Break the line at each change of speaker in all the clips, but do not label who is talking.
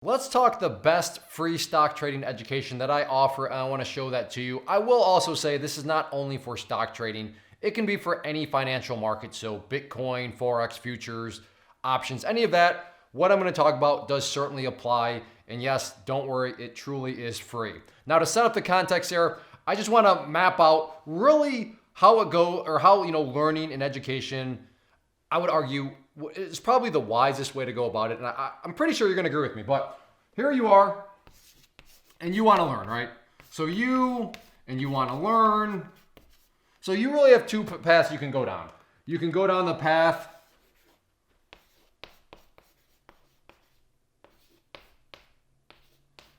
Let's talk the best free stock trading education that I offer, and I want to show that to you. I will also say this is not only for stock trading. It can be for any financial market, so Bitcoin, Forex, futures, options, any of that. What I'm going to talk about does certainly apply, and yes, don't worry, it truly is free. Now, to set up the context here, I just want to map out really how it go, or how, learning and education, I would argue, is probably the wisest way to go about it. And I'm pretty sure you're going to agree with me. But here you are, and you want to learn, right? So you want to learn. So you really have two paths you can go down. You can go down the path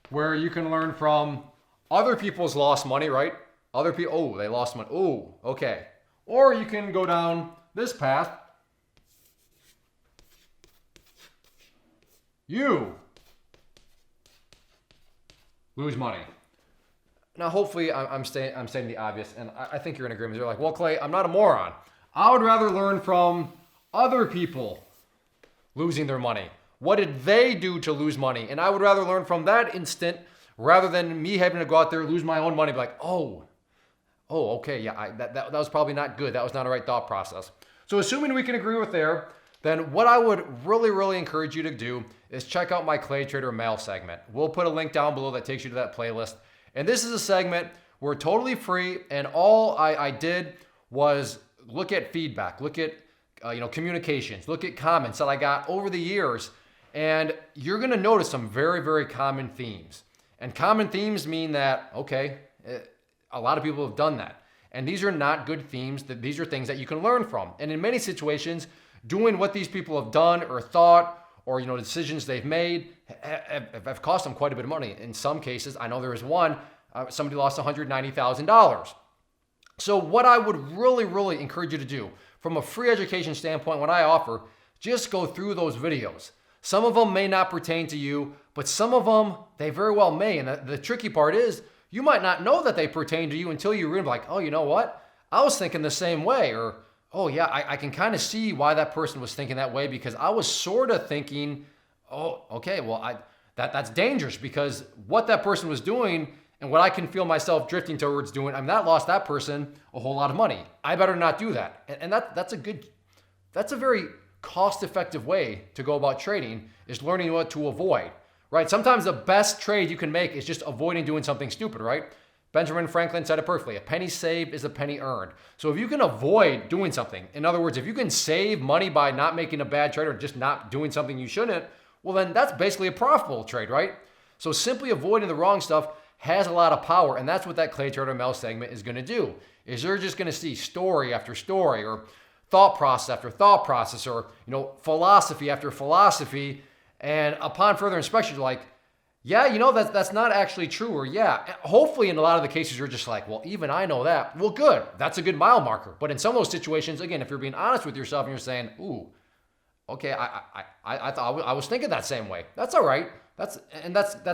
where you can learn from other people's lost money, right? Other people, oh, they lost money. Oh, okay. Or you can go down this path. You lose money. Now, hopefully, I'm saying the obvious, and I think you're in agreement. You're like, well, Clay, I'm not a moron. I would rather learn from other people losing their money. What did they do to lose money? And I would rather learn from that instant rather than me having to go out there, lose my own money, be like, oh, okay, yeah, that was probably not good. That was not a right thought process. So assuming we can agree with there, then what I would really encourage you to do is check out my Claytrader Mail segment. We'll put a link down below that takes you to that playlist. And this is a segment where totally free, and all I did was look at feedback, look at communications, look at comments that I got over the years, and you're gonna notice some very common themes. And common themes mean that, okay, a lot of people have done that. And these are not good themes, these are things that you can learn from. And in many situations, doing what these people have done or thought, or decisions they've made have cost them quite a bit of money. In some cases, I know there was one, somebody lost $190,000. So what I would really encourage you to do from a free education standpoint, when I offer, just go through those videos. Some of them may not pertain to you, but some of them, they very well may. And the tricky part is, you might not know that they pertain to you until you're really like, oh, you know what? I was thinking the same way, or oh yeah, I can kind of see why that person was thinking that way, because I was sort of thinking, oh, okay, well, that's dangerous, because what that person was doing and what I can feel myself drifting towards doing, that lost that person a whole lot of money. I better not do that. And that's a very cost-effective way to go about trading, is learning what to avoid, right? Sometimes the best trade you can make is just avoiding doing something stupid, right? Benjamin Franklin said it perfectly. A penny saved is a penny earned. So if you can avoid doing something, in other words, if you can save money by not making a bad trade or just not doing something you shouldn't, well, then that's basically a profitable trade, right? So simply avoiding the wrong stuff has a lot of power, and that's what that Claytrader Mail segment is going to do. Is you're just going to see story after story, or thought process after thought process, or philosophy after philosophy, and upon further inspection, you're like, yeah, that's not actually true, or yeah, hopefully in a lot of the cases you're just like, well, even I know that. Well, good, that's a good mile marker. But in some of those situations, again, if you're being honest with yourself and you're saying, ooh, okay, I thought I was thinking that same way. That's all right. That's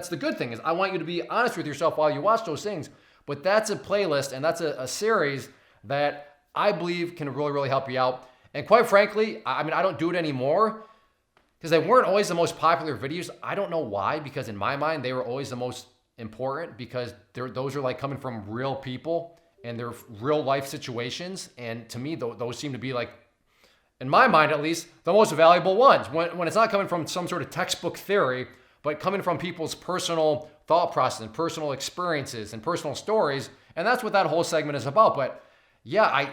the good thing, is I want you to be honest with yourself while you watch those things. But that's a playlist, and that's a series that I believe can really help you out. And quite frankly, I don't do it anymore, because they weren't always the most popular videos. I don't know why, because in my mind, they were always the most important, because those are like coming from real people and their real life situations. And to me, those seem to be, like, in my mind at least, the most valuable ones. When it's not coming from some sort of textbook theory, but coming from people's personal thought process and personal experiences and personal stories. And that's what that whole segment is about. But yeah,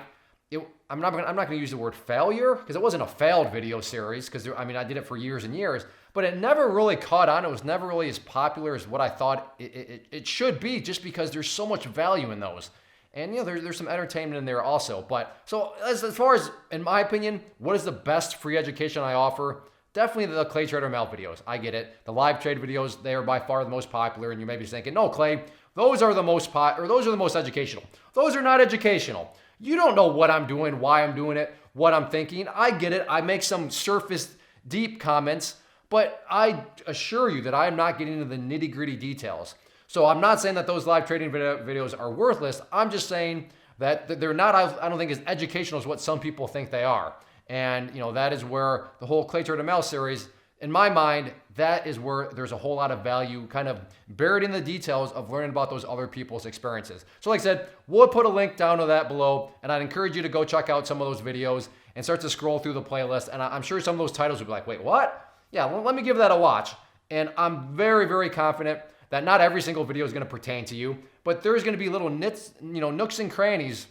I'm not going to use the word failure, because it wasn't a failed video series, because I did it for years and years, but it never really caught on. It was never really as popular as what I thought it should be, just because there's so much value in those. And there's some entertainment in there also. But so as far as, in my opinion, what is the best free education I offer? Definitely the Claytrader Mail videos. I get it. The live trade videos, they are by far the most popular, and you may be thinking, no, Clay, those are the most educational. Those are not educational. You don't know what I'm doing, why I'm doing it, what I'm thinking. I get it. I make some surface deep comments, but I assure you that I am not getting into the nitty-gritty details. So I'm not saying that those live trading videos are worthless. I'm just saying that they're not, I don't think, as educational as what some people think they are. And that is where the whole Claytrader Mail series in my mind, that is where there's a whole lot of value kind of buried in the details of learning about those other people's experiences. So like I said, we'll put a link down to that below, and I'd encourage you to go check out some of those videos and start to scroll through the playlist. And I'm sure some of those titles will be like, wait, what? Yeah, well, let me give that a watch. And I'm very, very confident that not every single video is going to pertain to you, but there's going to be little nooks and crannies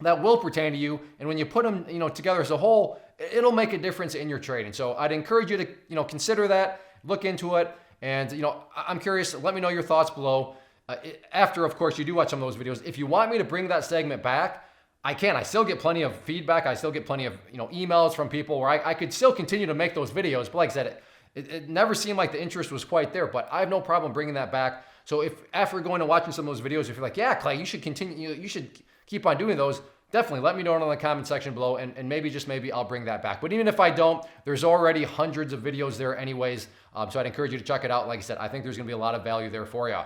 that will pertain to you. And when you put them, together as a whole, it'll make a difference in your trading. So I'd encourage you to, consider that, look into it. And, I'm curious, let me know your thoughts below. After, of course, you do watch some of those videos. If you want me to bring that segment back, I can. I still get plenty of feedback. I still get plenty of, emails from people where I could still continue to make those videos. But like I said, it never seemed like the interest was quite there, but I have no problem bringing that back. So if after going and watching some of those videos, if you're like, yeah, Clay, you should continue, you should keep on doing those, definitely let me know in the comment section below, and maybe, just maybe, I'll bring that back. But even if I don't, there's already hundreds of videos there anyways, so I'd encourage you to check it out. Like I said, I think there's gonna be a lot of value there for you.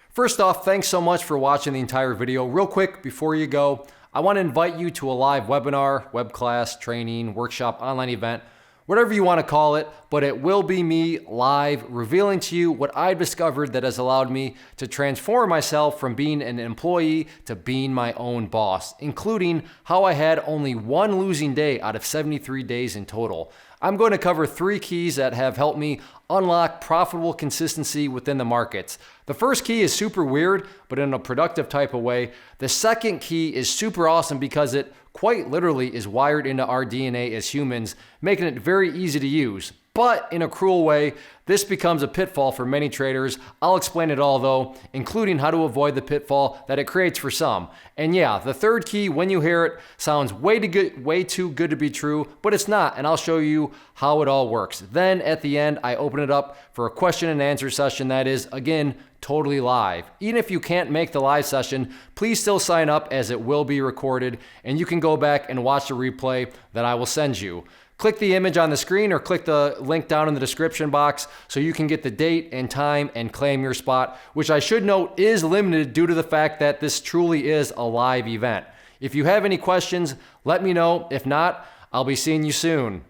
First off, thanks so much for watching the entire video. Real quick, before you go, I wanna invite you to a live webinar, web class, training, workshop, online event, whatever you want to call it, but it will be me live revealing to you what I've discovered that has allowed me to transform myself from being an employee to being my own boss, including how I had only one losing day out of 73 days in total. I'm going to cover 3 keys that have helped me unlock profitable consistency within the markets. The first key is super weird, but in a productive type of way. The second key is super awesome because it quite literally is wired into our DNA as humans, making it very easy to use. But in a cruel way, this becomes a pitfall for many traders. I'll explain it all though, including how to avoid the pitfall that it creates for some. And yeah, the third key, when you hear it, sounds way too good to be true, but it's not, and I'll show you how it all works. Then at the end, I open it up for a question and answer session that is, again, totally live. Even if you can't make the live session, please still sign up as it will be recorded, and you can go back and watch the replay that I will send you. Click the image on the screen or click the link down in the description box so you can get the date and time and claim your spot, which I should note is limited due to the fact that this truly is a live event. If you have any questions, let me know. If not, I'll be seeing you soon.